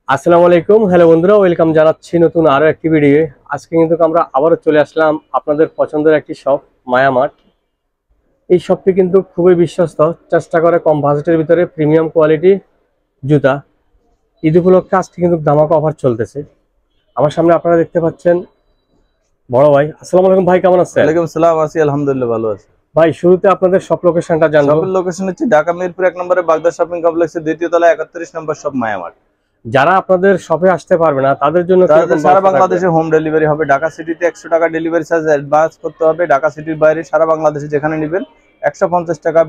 আসসালামু আলাইকুম, হ্যালো বন্ধুরা, ওয়েলকাম জানাচ্ছি নতুন আরো একটি ভিডিও। আজকে কিন্তু আমরা আবারও চলে আসলাম আপনাদের পছন্দের একটি শপ মায়ামার্ট। এই শপটি কিন্তু খুবই বিশ্বস্ত, চেষ্টা করে কম বাজেটের ভিতরে প্রিমিয়াম কোয়ালিটি জুতা। ঈদ উপলক্ষে আজকে কিন্তু ধামাকা অফার চলতেছে। আমার সামনে আপনারা দেখতে পাচ্ছেন বড় ভাই। আসসালামু আলাইকুম ভাই, কেমন আছেন? ওয়ালাইকুম আসসালাম, আছি আলহামদুলিল্লাহ, ভালো আছি। ভাই শুরুতে আপনাদের শপ লোকেশনটা জানবো। শপের লোকেশন হচ্ছে ঢাকা মিরপুর 1 নম্বরে বাগদা শপিং কমপ্লেক্সের দ্বিতীয় তলায় 31 নম্বর শপ মায়ামার্ট। যারা আপনাদের শপে আসতে পারবে না তাদের জন্য সারা বাংলাদেশে হোম ডেলিভারি হবে। ঢাকা সিটিতে 100 টাকা ডেলিভারি চার্জ অ্যাডভান্স করতে হবে। ঢাকা সিটির বাইরে সারা বাংলাদেশে যেখানে নেবেন 150 টাকা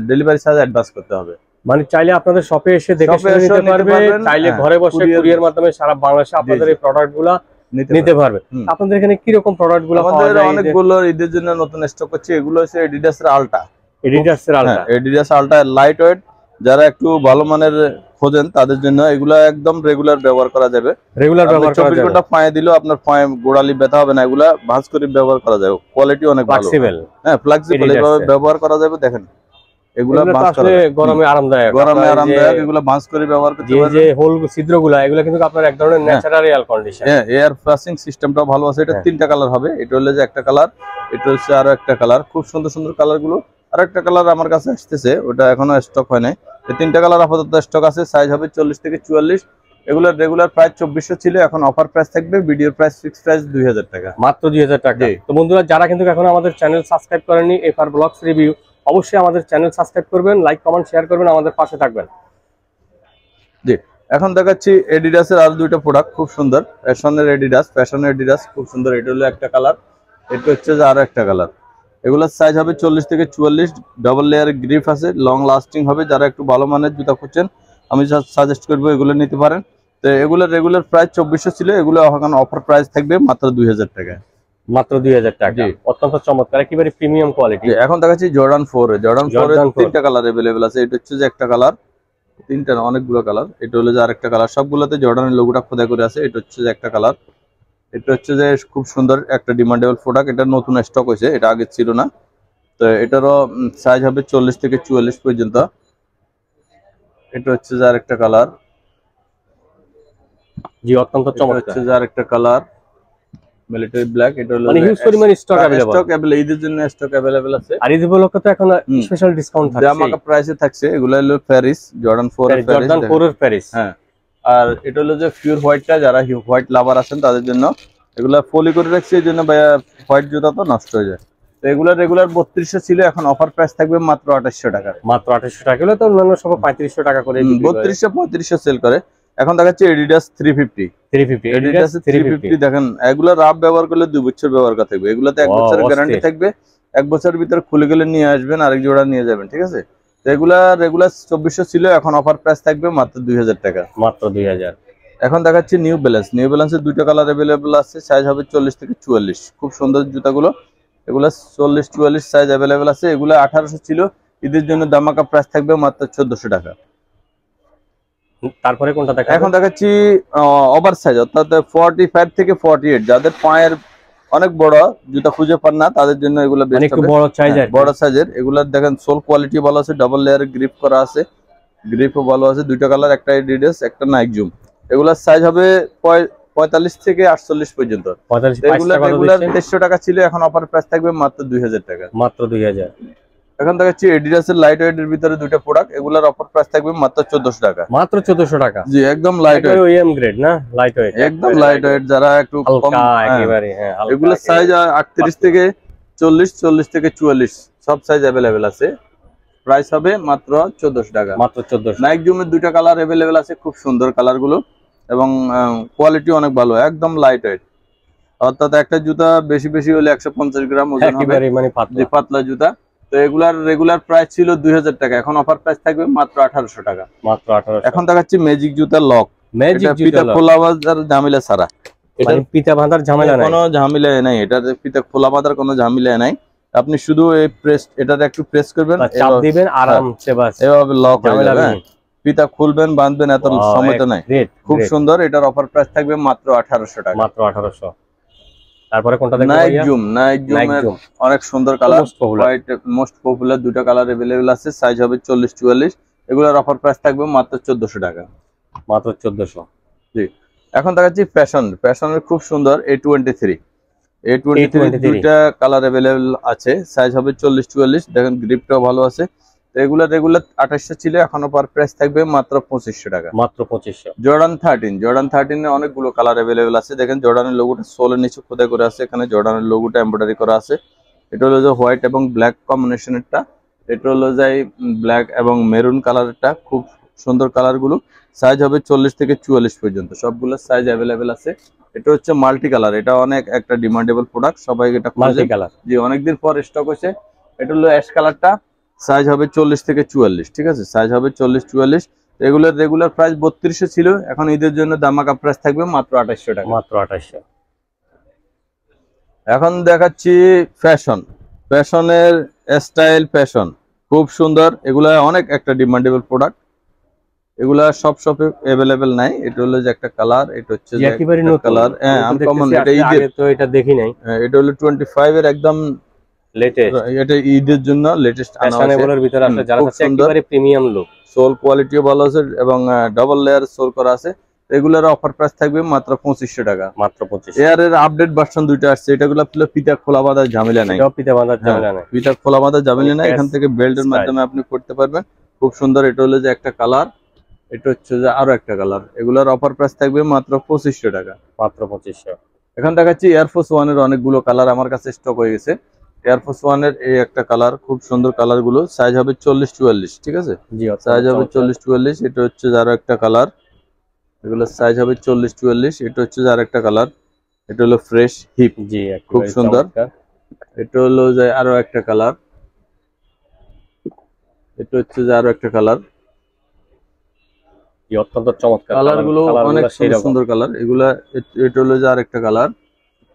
ডেলিভারি চার্জ অ্যাডভান্স করতে হবে। মানে চাইলে আপনাদের শপে এসে দেখে শুনে নিতে পারবে, চাইলে ঘরে বসে কুরিয়ার মাধ্যমে সারা বাংলাদেশে আপনাদের এই প্রোডাক্টগুলো নিতে পারবে। আপনাদের এখানে কি রকম প্রোডাক্টগুলো পাওয়া যায়? আমাদের অনেকগুলো ঈদের জন্য নতুন স্টক হচ্ছে। এগুলো হচ্ছে এডিডাস এর আলটা। এডিডাস আলটা লাইট ওয়েট, যারা একটু ভালো মানের খোঁজেন তাদের জন্য এগুলো একদম রেগুলার ব্যবহার করা যাবে। রেগুলার ব্যবহার করা যাবে, 24 ঘন্টা পায়ে দিলেও আপনার পায়ে গোড়ালি ব্যথা হবে না। এগুলা ভাঁজ করে ব্যবহার করা যাবে, কোয়ালিটি অনেক ভালো। ফ্লেক্সিবল, হ্যাঁ ফ্লেক্সিবল, এভাবে ব্যবহার করা যাবে। দেখেন এগুলা আসলে গরমে আরামদায়ক, এগুলা ভাঁজ করে ব্যবহার করতে পারবেন। যে হোল ছিদ্রগুলো এগুলা কিন্তু আপনার এক ধরনের ন্যাচারাল কন্ডিশন। হ্যাঁ, এয়ার পাসিং সিস্টেমটাও ভালো আছে। এটা 3টা কালার হবে। এটা হলো যে একটা কালার, এটা হচ্ছে আরো একটা কালার। খুব সুন্দর সুন্দর কালার গুলো। আর একটা কালার আমার কাছে আসতেছে, ওটা এখনো স্টক হয় নাই। এই 3টা কালার আপাতত স্টক আছে। সাইজ হবে 40 থেকে 44। এগুলোর রেগুলার প্রাইস 2400 ছিল, এখন অফার প্রাইস থাকবে। ভিডিওর প্রাইস ফিক্সড প্রাইস 2000 টাকা, মাত্র 2000 টাকা। তো বন্ধুরা, যারা কিন্তু এখনো আমাদের চ্যানেল সাবস্ক্রাইব করেননি এফআর ব্লগস রিভিউ, অবশ্যই আমাদের চ্যানেল সাবস্ক্রাইব করবেন, লাইক কমেন্ট শেয়ার করবেন, আমাদের পাশে থাকবেন। জি, এখন দেখাচ্ছি এডিডাসের আর দুইটা প্রোডাক্ট খুব সুন্দর। ফ্যাশনের এডিডাস খুব সুন্দর। এটা হলো একটা কালার, এটা হচ্ছে যে আরো একটা কালার। এগুলোর সাইজ হবে 40 থেকে 44। ডাবল লেয়ার গ্রিপ আছে, লং লাস্টিং হবে। যারা একটু ভালো মানের জুতা খুঁজছেন আমি সাজেস্ট করবো এগুলো নিতে পারেন। তো এগুলোর রেগুলার প্রাইস 2400 ছিল, এগুলো এখন অফার প্রাইস থাকবে মাত্র 2000 টাকা। মাত্র 2000 টাকা, অত্যন্ত চমৎকার, একেবারে প্রিমিয়াম কোয়ালিটি। এখন দেখাচ্ছি জর্ডান 4 এর 3টা কালার अवेलेबल আছে। এটা হচ্ছে যে একটা কালার, 3টা না অনেকগুলো কালার। এটা হলো যে আরেকটা কালার, সবগুলোতে জর্ডানের লোগোটা খোদাই করে আছে। এটা হচ্ছে যে একটা কালার। এটা হচ্ছে যে খুব সুন্দর একটা ডিমান্ডেবল প্রোডাক্ট। এটা নতুন স্টক হয়েছে, এটা আগে ছিল না। তো এটারও সাইজ হবে 40 থেকে 44 পর্যন্ত। এটা হচ্ছে যে আরেকটা কালার। জি, অত্যন্ত চমৎকার। হচ্ছে যে আরেকটা কালার মিলিটারি ব্ল্যাক। এটা হলো মানে হিউজ পরিমাণ স্টক अवेलेबल, ঈদের জন্য স্টক अवेलेबल আছে। আর ঈদ উপলক্ষে তো এখন স্পেশাল ডিসকাউন্ট থাকছে, জামাকা প্রাইসে থাকছে। এগুলো হলো প্যারিস জর্ডান 4 এর প্যারিস। হ্যাঁ, আর এটা হলো যে পিওর হোয়াইটটা, যারা হোয়াইট লাভার আছেন তাদের জন্য এগুলা ফলি করে রাখছি। এই জন্য হোয়াইট জুতা তো নষ্ট হয়ে যায়। তো এগুলা রেগুলার 3200 ছিল, এখন অফার প্রাইস থাকবে মাত্র 2800 টাকা। মাত্র 2800 টাকা হলে তো অন্যান্য সব 3500 টাকা করে 3200-3500 সেল করে। এখন দেখাচ্ছে এডিডাস 350। এডিডাস 350 দেখেন, এগুলা রাফ ব্যবহার করলে 2 বছর ব্যবহার করতে থাকবে। এগুলাতে 1 বছরের গ্যারান্টি থাকবে। 1 বছরের ভিতরে খুলে গেলে নিয়ে আসবেন, আরেক জোড়া নিয়ে যাবেন, ঠিক আছে? তো এগুলা রেগুলার 2400 ছিল, এখন অফার প্রাইস থাকবে মাত্র 2000 টাকা। মাত্র 2000। এখন দেখাচ্ছি নিউ ব্যালেন্সের 2টা কালার अवेलेबल আছে। সাইজ হবে 40 থেকে 44। খুব সুন্দর জুতাগুলো। এগুলা 40-44 সাইজ अवेलेबल আছে। এগুলা 1800 ছিল, ঈদের জন্য দামাকা প্রাইস থাকবে মাত্র 1400 টাকা। তারপরে কোনটা দেখাচ্ছি? এখন দেখাচ্ছি ওভার সাইজ, অর্থাৎ 45 থেকে 48। যাদের পায়ের অনেক বড় জুতা খুঁজে পান না তাদের জন্য এগুলো বেস্ট হবে। একটু বড় সাইজের। এগুলা দেখেন সোল কোয়ালিটি ভালো আছে, ডাবল লেয়ার গ্রিপ করা আছে, গ্রিপও ভালো আছে। 2টা কালার, একটা এডিডাস একটা নাইক জুম। এগুলার সাইজ হবে 45 থেকে 48 পর্যন্ত। এগুলা রেগুলার 2300 টাকা ছিল, এখন অফার প্রাইস থাকবে মাত্র 2000 টাকা। মাত্র 2000। এখন দেখাচ্ছি এডিডাসের লাইট ওয়েট এর ভিতরে 2টা প্রোডাক্ট। এগুলার অফার প্রাইস থাকবে মাত্র 1400 টাকা। মাত্র 1400 টাকা। জি, একদম লাইট ওয়েট, ওএম গ্রেড না, লাইট ওয়েট, একদম লাইট ওয়েট। যারা একটু কম, একেবারে হ্যাঁ, এগুলার সাইজ 38 থেকে 40, 40 থেকে 44 সব সাইজ अवेलेबल আছে। প্রাইস হবে মাত্র 1400 টাকা। মাত্র 1400। নাইক জুমের 2টা কালার अवेलेबल আছে, খুব সুন্দর কালার গুলো এবং কোয়ালিটি অনেক ভালো, একদম লাইট ওয়েট। অর্থাৎ একটা জুতা বেশি বেশি হলে 150 গ্রাম ওজন হবে, একেবারে মানে পাতলা জুতা। তো এগুলার রেগুলার প্রাইস ছিল 2000 টাকা, এখন অফার প্রাইস থাকবে মাত্র 1800 টাকা। মাত্র 1800। এখন দেখাচ্ছি ম্যাজিক জুতা লক। ম্যাজিক জুতা লক, খোলা বাঁধার ঝামেলা ছাড়া। এটা পিতা বাঁধার ঝামেলা নাই, কোনো ঝামেলা নাই। এটা পিতা খোলা বাঁধার কোনো ঝামেলা নাই। আপনি শুধু এই প্রেস, এটাতে একটু প্রেস করবেন, চাপ দিবেন, আরামসে বাস এভাবে লক হয়ে যাবে। পিতা খুলবেন বাঁধবেন, এত সময়টা নাই। খুব সুন্দর। এটার অফার প্রাইস থাকবে মাত্র 1800 টাকা। মাত্র 1800। তারপরে কোনটা দেখব? নাইক জুমের অনেক সুন্দর কালার, হোয়াইট মোস্ট পপুলার। 2টা কালার अवेलेबल আছে। সাইজ হবে 40-44। এগুলোর অফার প্রাইস থাকবে মাত্র 1400 টাকা। মাত্র 1400। জি। এখন দেখাচ্ছি ফ্যাশনের খুব সুন্দর A23। দুইটা কালার अवेलेबल আছে, সাইজ হবে 40-44। দেখেন গ্রিপটাও ভালো আছে। রেগুলার 2800 ছিল, এখনো পার প্রাইস থাকবে মাত্র 2500 টাকা। মাত্র 2500। জর্ডান 13 এ অনেকগুলো কালার अवेलेबल আছে। দেখেন জর্ডানের লোগোটা সোলের নিচে খোদাই করে আছে, এখানে জর্ডানের লোগোটা এমব্রয়ডারি করা আছে। এটা হলো যে হোয়াইট এবং ব্ল্যাক কম্বিনেশনেরটা। এটা হলো যে ব্ল্যাক এবং মেরুন কালারটা, খুব সুন্দর কালারগুলো। সাইজ হবে 40 থেকে 44 পর্যন্ত, সবগুলো সাইজ अवेलेबल আছে। এটা হচ্ছে মাল্টি কালার, এটা অনেক একটা ডিমান্ডেবল প্রোডাক্ট, সবাই এটা মাল্টি কালার। জি, অনেকদিন পর স্টক হয়েছে। এটা হলো অ্যাশ কালারটা, সাইজ হবে 40 থেকে 44। ঠিক আছে, সাইজ হবে 40-44। রেগুলার প্রাইস 3200 ছিল, এখন ঈদের জন্য দামাকা প্রাইস থাকবে মাত্র 2800 টাকা। মাত্র 2800। এখন দেখাচ্ছি ফ্যাশনের স্টাইল ফ্যাশন, খুব সুন্দর। এগুলা অনেক একটা ডিমান্ডেবল প্রোডাক্ট, এগুলা সব শপে अवेलेबल নাই। এটা হলো যে একটা কালার, এটা হচ্ছে যে একেবারে নতুন কালার, হ্যাঁ আনকমন। এটা ঈদের, তো এটা দেখি নাই। এটা হলো 25 এর একদম লেটেস্ট, এটা ঈদের জন্য লেটেস্ট আনা হয়েছে। ফ্যাশনেবলের ভিতরে আসলে যারা চাচ্ছে একেবারে প্রিমিয়াম লুক, সোল কোয়ালিটিও ভালো আছে এবং ডাবল লেয়ার সোল করা আছে। রেগুলার অফার প্রাইস থাকবে মাত্র 2500 টাকা। মাত্র 2500। এয়ার এর আপডেট ভার্সন দুইটা আসছে, এটাগুলো ফিতা খোলা বাঁধার ঝামেলা নাই। পিতা বাঁধার ঝামেলা নাই, ফিতা খোলা বাঁধার ঝামেলা নাই, এখান থেকে বেল্টের মাধ্যমে আপনি করতে পারবেন। খুব সুন্দর। এটা হলো যে একটা কালার, এটা হচ্ছে যে আরো একটা কালার। এগুলোর অফার প্রাইস থাকবে মাত্র 2500 টাকা। মাত্র 2500। এখন দেখাচ্ছি এয়ারফোর্স 1 এর অনেকগুলো কালার আমার কাছে স্টক হয়ে গেছে। এয়ারফোর্স 1 এর এই একটা কালার, খুব সুন্দর কালার গুলো। সাইজ হবে 40-44। ঠিক আছে, জি, সাইজ হবে 40-44। এটা হচ্ছে আরো একটা কালার, এগুলো সাইজ হবে 40-44। এটা হচ্ছে আর একটা কালার, এটা হলো ফ্রেশ হিপ। জি, খুব সুন্দর। এটা হলো যে আরো একটা কালার, এটা হচ্ছে যে আরো একটা কালার। অত্যন্ত চমৎকার কালার গুলো, অনেক সুন্দর কালার এগুলা। এটা হলো যে আরেকটা কালার,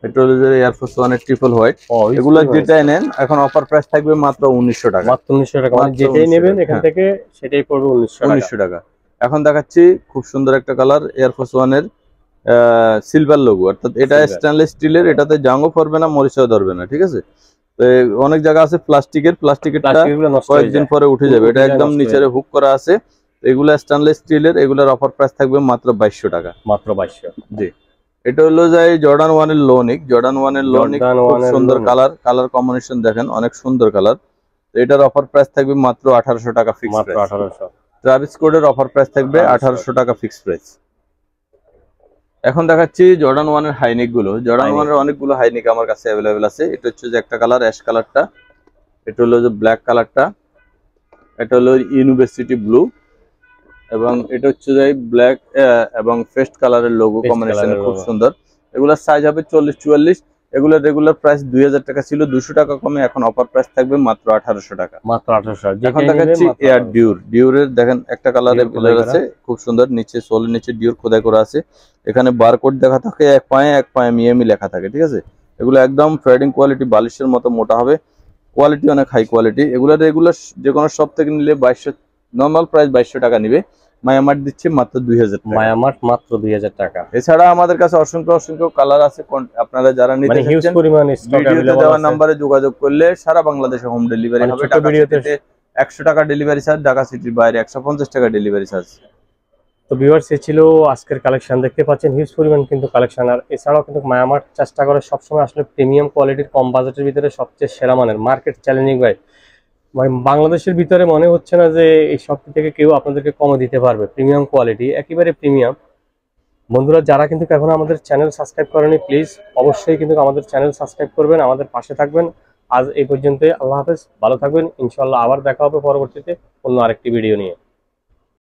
এটা হলো যে এয়ারফোর্স 1 এর ট্রিপল হোয়াইট। এগুলা যেটাই নেন এখন অফার প্রাইস থাকবে মাত্র 1900 টাকা। মাত্র 1900 টাকা, মানে যেটাই নেবেন এখান থেকে সেটাই পড়বে 1900 টাকা। এখন দেখাচ্ছি খুব সুন্দর একটা কালার, এয়ারফোর্স 1 এর সিলভার লোগো, অর্থাৎ এটা স্টেনলেস স্টিলের, এটাতে জাঙ্গও পড়বে না, মরিচাও ধরবে না। ঠিক আছে, তো অনেক জায়গা আছে প্লাস্টিকের কয়েকদিন পরে উঠে যাবে, এটা একদম নিচে হুক করা আছে। এগুলা স্টেনলেস স্টিলের, এগুলার অফার প্রাইস থাকবে মাত্র 2200 টাকা। মাত্র 2200। জি। এটা হলো যে জর্ডান 1 এর লোনিক, জর্ডান 1 এর লোনিক, খুব সুন্দর কালার কম্বিনেশন দেখেন, অনেক সুন্দর কালার। তো এটার অফার প্রাইস থাকবে মাত্র 1800 টাকা ফিক্স প্রাইস। মাত্র 1800। ট্রাভিস কোডের অফার প্রাইস থাকবে 1800 টাকা ফিক্স প্রাইস। এখন দেখাচ্ছি জর্ডান 1 এর হাইনেক গুলো। জর্ডান 1 এর অনেকগুলো হাইনেক আমার কাছে अवेलेबल আছে। এটা হচ্ছে যে একটা কালার, অ্যাশ কালারটা। এটা হলো যে ব্ল্যাক কালারটা। এটা হলো ইউনিভার্সিটি ব্লু, এবং এটা হচ্ছে যে ব্ল্যাক এবং পেস্ট কালারের লোগো কম্বিনেশন, খুব সুন্দর। এগুলোর সাইজ হবে 40-44। এগুলোর রেগুলার প্রাইস 2000 টাকা ছিল, 200 টাকা কমে এখন অফার প্রাইস থাকবে মাত্র 1800 টাকা। মাত্র 1800। এখন দেখাচ্ছি এয়ার ডিউরের, দেখেন একটা কালারের কালার আছে, খুব সুন্দর। নিচে সোলের নিচে ডিউর খোদাই করা আছে, এখানে বারকোড দেখা থাকে, এক পায়ে মিএমই লেখা থাকে। ঠিক আছে, এগুলো একদম ফেডিং কোয়ালিটি, বালিশের মতো মোটা হবে, কোয়ালিটি অনেক হাই কোয়ালিটি। এগুলো রেগুলার যে কোনো শপ থেকে নিলে 2200, নর্মাল প্রাইস 2200 টাকা নিবে। মায়ামার্ট দিচ্ছে মাত্র 2000 টাকা। মায়ামার্ট মাত্র 2000 টাকা। এছাড়া আমাদের কাছে অসংখ্য কালার আছে, আপনারা যারা নিতে চাচ্ছেন হিউজ পরিমাণ স্টক ভিডিওতে দেওয়া নম্বরে যোগাযোগ করলে সারা বাংলাদেশে হোম ডেলিভারি হবে। ঢাকা সিটিতে 100 টাকা ডেলিভারি চার্জ, ঢাকা সিটির বাইরে 150 টাকা ডেলিভারি চার্জ। তো ভিউয়ার্স, এই ছিল আজকের কালেকশন। দেখতে পাচ্ছেন হিউজ পরিমাণ কিন্তু কালেকশন। আর এছাড়াও কিন্তু মায়ামার্ট চেষ্টা করে সবসময় আসলে প্রিমিয়াম কোয়ালিটির, কম বাজেটের ভিতরে সবচেয়ে সেরা মানের, মার্কেট চ্যালেঞ্জিং ভাই। বাংলাদেশের ভিতরে মনে হচ্ছে না যে এই শপটি থেকে কেউ আপনাদেরকে কমে দিতে পারবে। প্রিমিয়াম কোয়ালিটি, একেবারে প্রিমিয়াম। বন্ধুরা যারা কিন্তু এখন আমাদের চ্যানেল সাবস্ক্রাইব করেনি, প্লিজ অবশ্যই কিন্তু আমাদের চ্যানেল সাবস্ক্রাইব করবেন, আমাদের পাশে থাকবেন। আজ এই পর্যন্তই, আল্লাহ হাফেজ, ভালো থাকবেন। ইনশাআল্লাহ আবার দেখা হবে পরবর্তীতে অন্য আরেকটি ভিডিও নিয়ে।